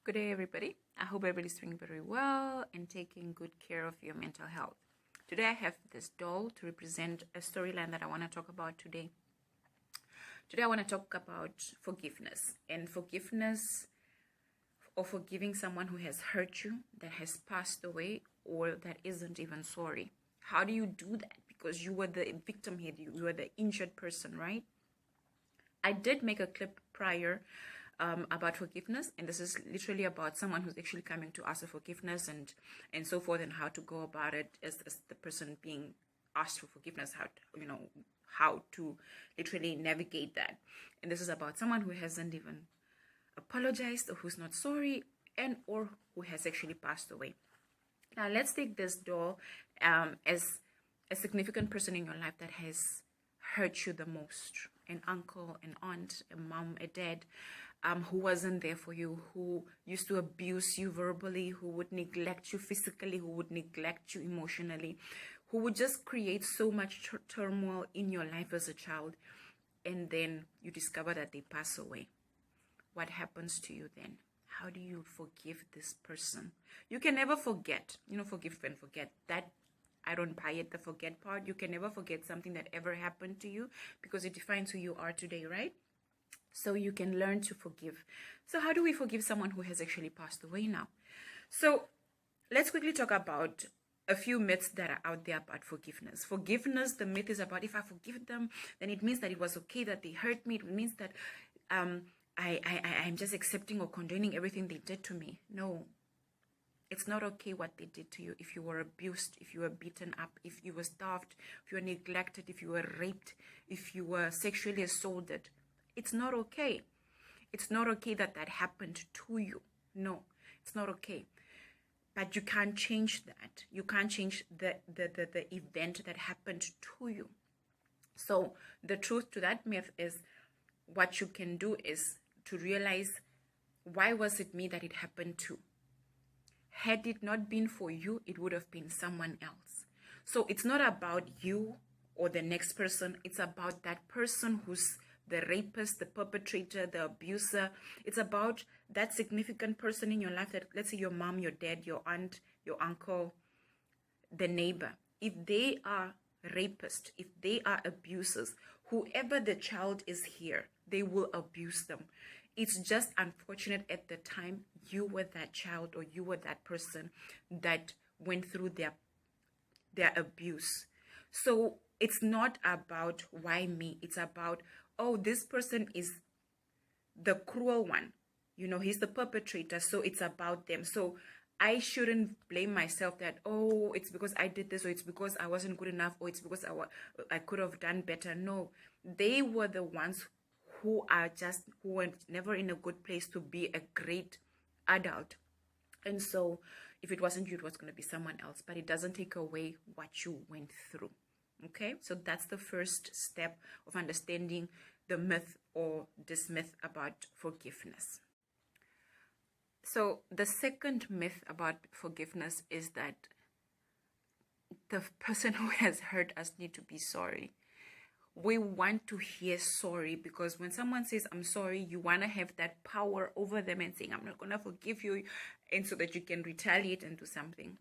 Good day, everybody. I hope everybody's doing very well and taking good care of your mental health. Today, I have this doll to represent a storyline that I want to talk about today. Today, I want to talk about forgiveness and forgiveness or forgiving someone who has hurt you, that has passed away, or that isn't even sorry. How do you do that? Because you were the victim here, you were the injured person, right? I did make a clip prior about forgiveness, and this is literally about someone who's actually coming to ask for forgiveness and so forth, and how to go about it as the person being asked for forgiveness, how to literally navigate that. And this is about someone who hasn't even apologized, or who's not sorry, and or who has actually passed away. Now let's take this doll as a significant person in your life that has hurt you the most. An uncle, an aunt, a mom, a dad, who wasn't there for you, who used to abuse you verbally, who would neglect you physically, who would neglect you emotionally, who would just create so much turmoil in your life as a child, and then you discover that they pass away. What happens to you then? How do you forgive this person? You can never forget. Forgive and forget. That I don't buy it, the forget part. You can never forget something that ever happened to you, because it defines who you are today, right? So you can learn to forgive. So how do we forgive someone who has actually passed away now? So let's quickly talk about a few myths that are out there about forgiveness. Forgiveness, the myth is about, if I forgive them, then it means that it was okay that they hurt me. It means that I'm just accepting or condoning everything they did to me. No. It's not okay what they did to you. If you were abused, if you were beaten up, if you were starved, if you were neglected, if you were raped, if you were sexually assaulted, it's not okay. It's not okay that happened to you. No, it's not okay. But you can't change that. You can't change the event that happened to you. So the truth to that myth is, what you can do is to realize, why was it me that it happened to? Had it not been for you, it would have been someone else. So it's not about you or the next person. It's about that person who's the rapist, the perpetrator, the abuser. It's about that significant person in your life, that, let's say, your mom, your dad, your aunt, your uncle, the neighbor. If they are rapists, if they are abusers, whoever the child is here, they will abuse them. It's just unfortunate at the time you were that child, or you were that person that went through their abuse. So it's not about why me. It's about, oh, this person is the cruel one. He's the perpetrator, so it's about them. So I shouldn't blame myself that, oh, it's because I did this, or it's because I wasn't good enough, or it's because I could have done better. No, they were the ones who were never in a good place to be a great adult. And so if it wasn't you, it was going to be someone else. But it doesn't take away what you went through. Okay, so that's the first step of understanding the myth or this myth about forgiveness. So the second myth about forgiveness is that the person who has hurt us need to be sorry. We want to hear sorry, because when someone says, I'm sorry, you want to have that power over them and saying, I'm not going to forgive you, and so that you can retaliate and do something.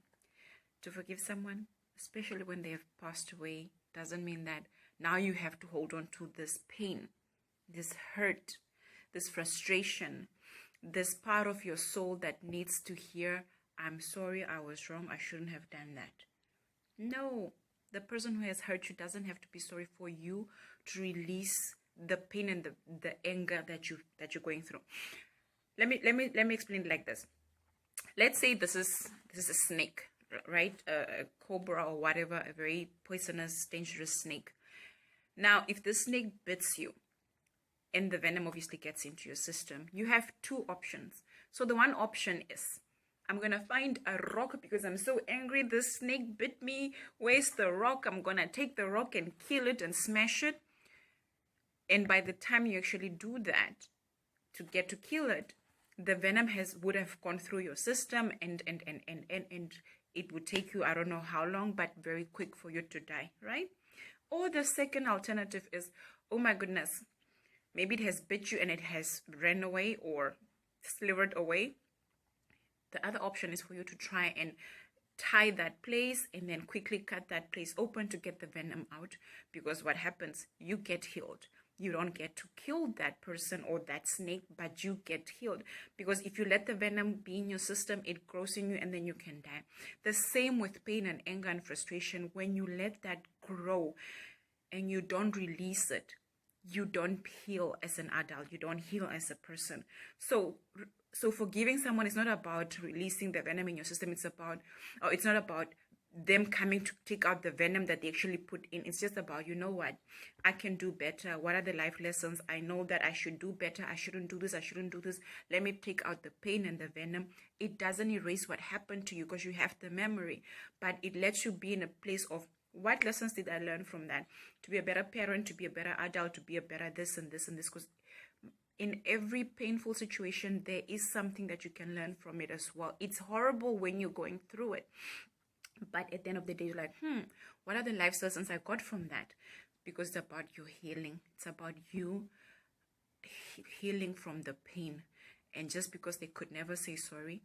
To forgive someone, especially when they have passed away, doesn't mean that now you have to hold on to this pain, this hurt, this frustration, this part of your soul that needs to hear, I'm sorry, I was wrong, I shouldn't have done that. No, the person who has hurt you doesn't have to be sorry for you to release the pain and the anger that you're going through. Let me explain it like this. Let's say this is a snake, right? A cobra or whatever, a very poisonous, dangerous snake. Now, if the snake bits you, and the venom obviously gets into your system, you have two options. So the one option is, I'm going to find a rock because I'm so angry. This snake bit me. Where's the rock? I'm going to take the rock and kill it and smash it. And by the time you actually do that, to get to kill it, the venom would have gone through your system, and it would take you, I don't know how long, but very quick for you to die, right? Or the second alternative is, oh my goodness, maybe it has bit you and it has ran away or slithered away. The other option is for you to try and tie that place and then quickly cut that place open to get the venom out, because what happens, you get healed. You don't get to kill that person or that snake, but you get healed, because if you let the venom be in your system, it grows in you and then you can die. The same with pain and anger and frustration. When you let that grow and you don't release it, you don't heal as an adult, you don't heal as a person. So forgiving someone is not about releasing the venom in your system. It's not about them coming to take out the venom that they actually put in. It's just about, you know what, I can do better. What are the life lessons? I know that I should do better. I shouldn't do this. I shouldn't do this. Let me take out the pain and the venom. It doesn't erase what happened to you because you have the memory, but it lets you be in a place of, what lessons did I learn from that? To be a better parent, to be a better adult, to be a better this and this and this. Because in every painful situation, there is something that you can learn from it as well. It's horrible when you're going through it, but at the end of the day, you're like, what are the life lessons I got from that? Because it's about your healing. It's about you healing from the pain. And just because they could never say sorry,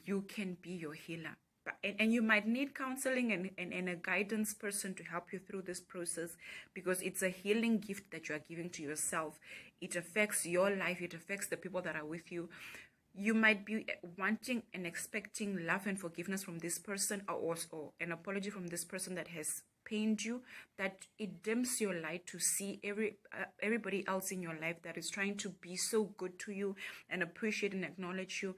you can be your healer. And you might need counseling and a guidance person to help you through this process, because it's a healing gift that you are giving to yourself. It affects your life. It affects the people that are with you. You might be wanting and expecting love and forgiveness from this person, or an apology from this person that has pained you, that it dims your light to see everybody else in your life that is trying to be so good to you and appreciate and acknowledge you.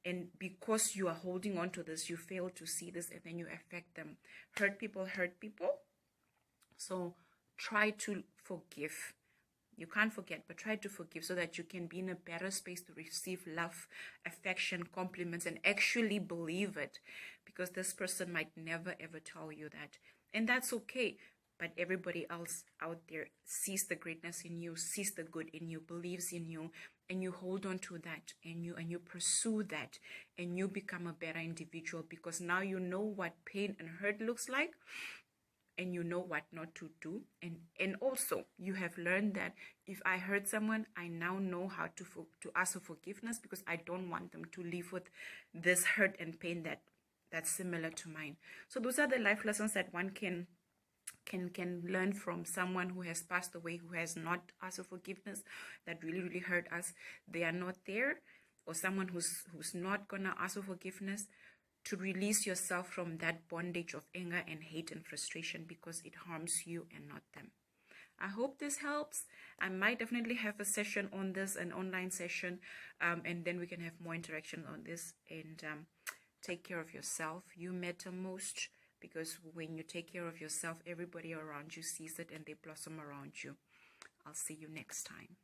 And because you are holding on to this, you fail to see this, and then you affect them. Hurt people hurt people. So try to forgive. You can't forget, but try to forgive so that you can be in a better space to receive love, affection, compliments, and actually believe it. Because this person might never ever tell you that. And that's okay. But everybody else out there sees the greatness in you, sees the good in you, believes in you, and you hold on to that, and you pursue that, and you become a better individual, because now you know what pain and hurt looks like, and you know what not to do. And also you have learned that if I hurt someone, I now know how to ask for forgiveness, because I don't want them to live with this hurt and pain that's similar to mine. So those are the life lessons that one can learn from someone who has passed away, who has not asked for forgiveness, that really hurt us. They are not there. Or someone who's not gonna ask for forgiveness, to release yourself from that bondage of anger and hate and frustration, because it harms you and not them. I hope this helps. I might definitely have a session on this, an online session, and then we can have more interaction on this. And take care of yourself. You matter most, because when you take care of yourself, everybody around you sees it and they blossom around you. I'll see you next time.